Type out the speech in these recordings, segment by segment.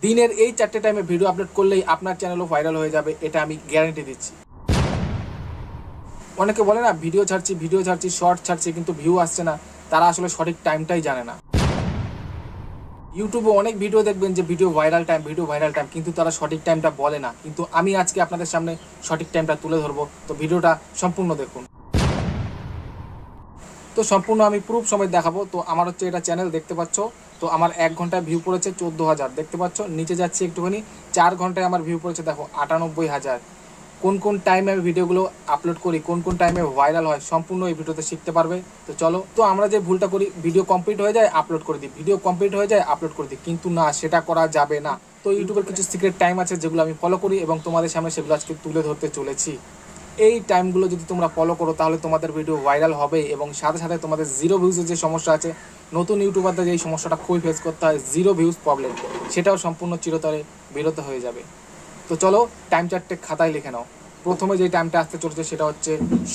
দিনের এই 4টে টাইমে ভিডিও আপলোড করলেই আপনার চ্যানেলও ভাইরাল হয়ে যাবে, এটা আমি গ্যারান্টি দিচ্ছি। অনেকে বলে না ভিডিও ছাড়ছি শর্ট ছাড়ছি কিন্তু ভিউ আসছে না, তারা আসলে সঠিক টাইমটাই জানে না। ইউটিউবে অনেক ভিডিও দেখবেন যে ভিডিও ভাইরাল টাইম কিন্তু তারা সঠিক টাইমটা বলে না, কিন্তু আমি আজকে আপনাদের সামনে সঠিক টাইমটা তুলে ধরবো, তো ভিডিওটা সম্পূর্ণ দেখুন। তো সম্পূর্ণ আমি প্রুফ সমেত দেখাবো। তো আমার হচ্ছে এটা চ্যানেল দেখতে পাচ্ছ, তো আমার 1 ঘন্টায় ভিউ পড়েছে 14,000 দেখতে পাচ্ছ। নিচে যাচ্ছি একটুখানি, 4 ঘন্টায় আমার ভিউ পড়েছে দেখো 98,000। কোন কোন টাইমে আমি ভিডিওগুলো আপলোড করি, কোন কোন টাইমে ভাইরাল হয়, সম্পূর্ণ এই ভিডিওতে শিখতে পারবে। তো চলো, তো আমরা যে ভুলটা করি ভিডিও কমপ্লিট হয়ে যায় আপলোড করে দিই, কিন্তু না, সেটা করা যাবে না। তো ইউটিউবের কিছু সিক্রেট টাইম আছে যেগুলো আমি ফলো করি এবং তোমাদের সামনে সেগুলো আজকে তুলে ধরতে চলেছি। এই টাইমগুলো যদি তোমরা ফলো করো তাহলে তোমাদের ভিডিও ভাইরাল হবে এবং সাথে সাথে তোমাদের জিরো ভিউজের যে সমস্যা আছে, নতুন ইউটিউবারদের যে সমস্যাটা খুবই ফেস করতে হয়, জিরো ভিউজ প্রবলেম, সেটাও সম্পূর্ণ চিরতরে বিরত হয়ে যাবে। তো চলো টাইম চারটে খাতায় লিখে নাও। প্রথমে যে টাইমটা আসতে চলেছে সেটা হচ্ছে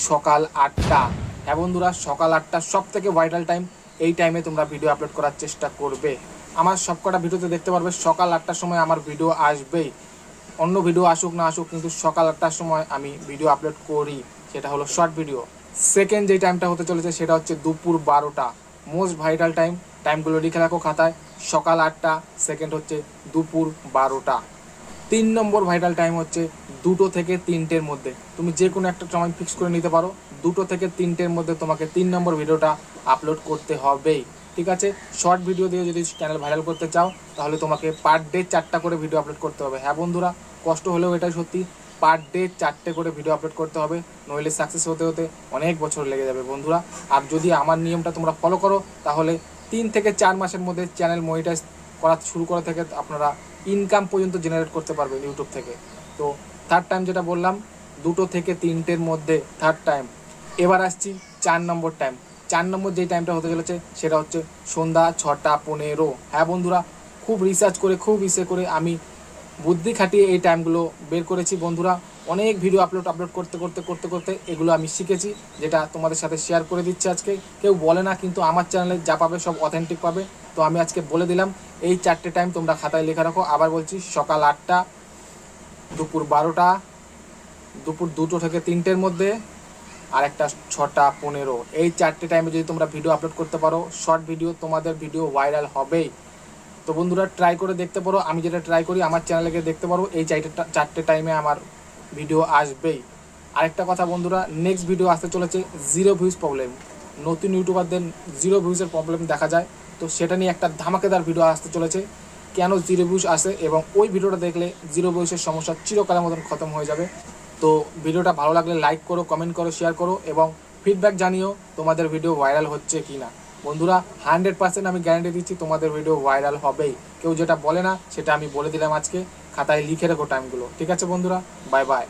সকাল 8টা। হ্যাঁ বন্ধুরা, সকাল 8টা সব থেকে ভাইরাল টাইম। এই টাইমে তোমরা ভিডিও আপলোড করার চেষ্টা করবে। আমার সবকটা ভিডিওতে দেখতে পারবে সকাল 8টার সময় আমার ভিডিও আসবেই। অন্য ভিডিও আসুক না আসুক, কিন্তু সকাল 8টার সময় আমি ভিডিও আপলোড করি, সেটা হলো শর্ট ভিডিও। সেকেন্ড যে টাইমটা হতে চলেছে সেটা হচ্ছে দুপুর 12টা। মোস্ট ভাইরাল টাইমগুলো লিখে রাখো খাতায়। সকাল 8টা, সেকেন্ড হচ্ছে দুপুর 12টা। 3 নম্বর ভাইরাল টাইম হচ্ছে 2টো থেকে 3টের মধ্যে। তুমি যে কোনো একটা সময় ফিক্স করে নিতে পারো, 2টো থেকে 3টের মধ্যে তোমাকে 3 নম্বর ভিডিওটা আপলোড করতে হবেই। ঠিক আছে, শর্ট ভিডিও দিয়ে যদি চ্যানেল ভাইরাল করতে চাও তাহলে তোমাকে পার ডে 4টা করে ভিডিও আপলোড করতে হবে। হ্যাঁ বন্ধুরা, কষ্ট হলেও এটাই সত্যি, পার ডে 4টে করে ভিডিও আপলোড করতে হবে, নইলে সাকসেস হতে হতে অনেক বছর লেগে যাবে বন্ধুরা। আর যদি আমার নিয়মটা তোমরা ফলো করো তাহলে 3 থেকে 4 মাসের মধ্যে চ্যানেল মনিটাইজ করা শুরু করা থেকে আপনারা ইনকাম পর্যন্ত জেনারেট করতে পারবেন ইউটিউব থেকে। তো থার্ড টাইম যেটা বললাম, 2টো থেকে 3টের মধ্যে থার্ড টাইম। এবার আসছি 4 নম্বর টাইম। 4 নম্বর যেই টাইমটা হতে চলেছে সেটা হচ্ছে সন্ধ্যা 6টা 15। হ্যাঁ বন্ধুরা, খুব রিসার্চ করে খুব করে আমি বুদ্ধি খাটিয়ে এই টাইমগুলো বের করেছি বন্ধুরা। অনেক ভিডিও আপলোড করতে এগুলো আমি শিখেছি, যেটা তোমাদের সাথে শেয়ার করে দিচ্ছি আজকে। কেউ বলে না, কিন্তু আমার চ্যানেলে যা পাবে সব অথেন্টিক পাবে। তো আমি আজকে বলে দিলাম এই 4টে টাইম তোমরা খাতায় লেখা রাখো। আবার বলছি, সকাল 8টা, দুপুর 12টা, দুপুর 2টো থেকে 3টের মধ্যে, আর একটা 6টা 15। এই 4টে টাইমে যদি তোমরা ভিডিও আপলোড করতে পারো শর্ট ভিডিও, তোমাদের ভিডিও ভাইরাল হবেই। তো বন্ধুরা ট্রাই করে দেখতে পারো, আমি যেটা ট্রাই করি আমার চ্যানেলে গিয়ে দেখতে পারো, এই 4টে টাইমে আমার ভিডিও আসবেই। আরেকটা কথা বন্ধুরা, নেক্সট ভিডিও আসতে চলেছে জিরো ভিউজ প্রবলেম। নতুন ইউটিউবারদের জিরো ভিউজের প্রবলেম দেখা যায়, তো সেটা নিয়ে একটা ধামাকেদার ভিডিও আসতে চলেছে, কেন জিরো ভিউজ আসে, এবং ওই ভিডিওটা দেখলে জিরো ভিউজের সমস্যা চিরকালের মতন খতম হয়ে যাবে। তো ভিডিওটা ভালো লাগলে লাইক করো, কমেন্ট করো, শেয়ার করো এবং ফিডব্যাক জানিও তোমাদের ভিডিও ভাইরাল হচ্ছে কি না। বন্ধুরা 100% আমি গ্যারান্টি দিচ্ছি তোমাদের ভিডিও ভাইরাল হবেই। কেউ যেটা বলে না সেটা আমি বলে দিলাম আজকে, খাতায় লিখে রেখো টাইমগুলো। ঠিক আছে বন্ধুরা, বাই বাই।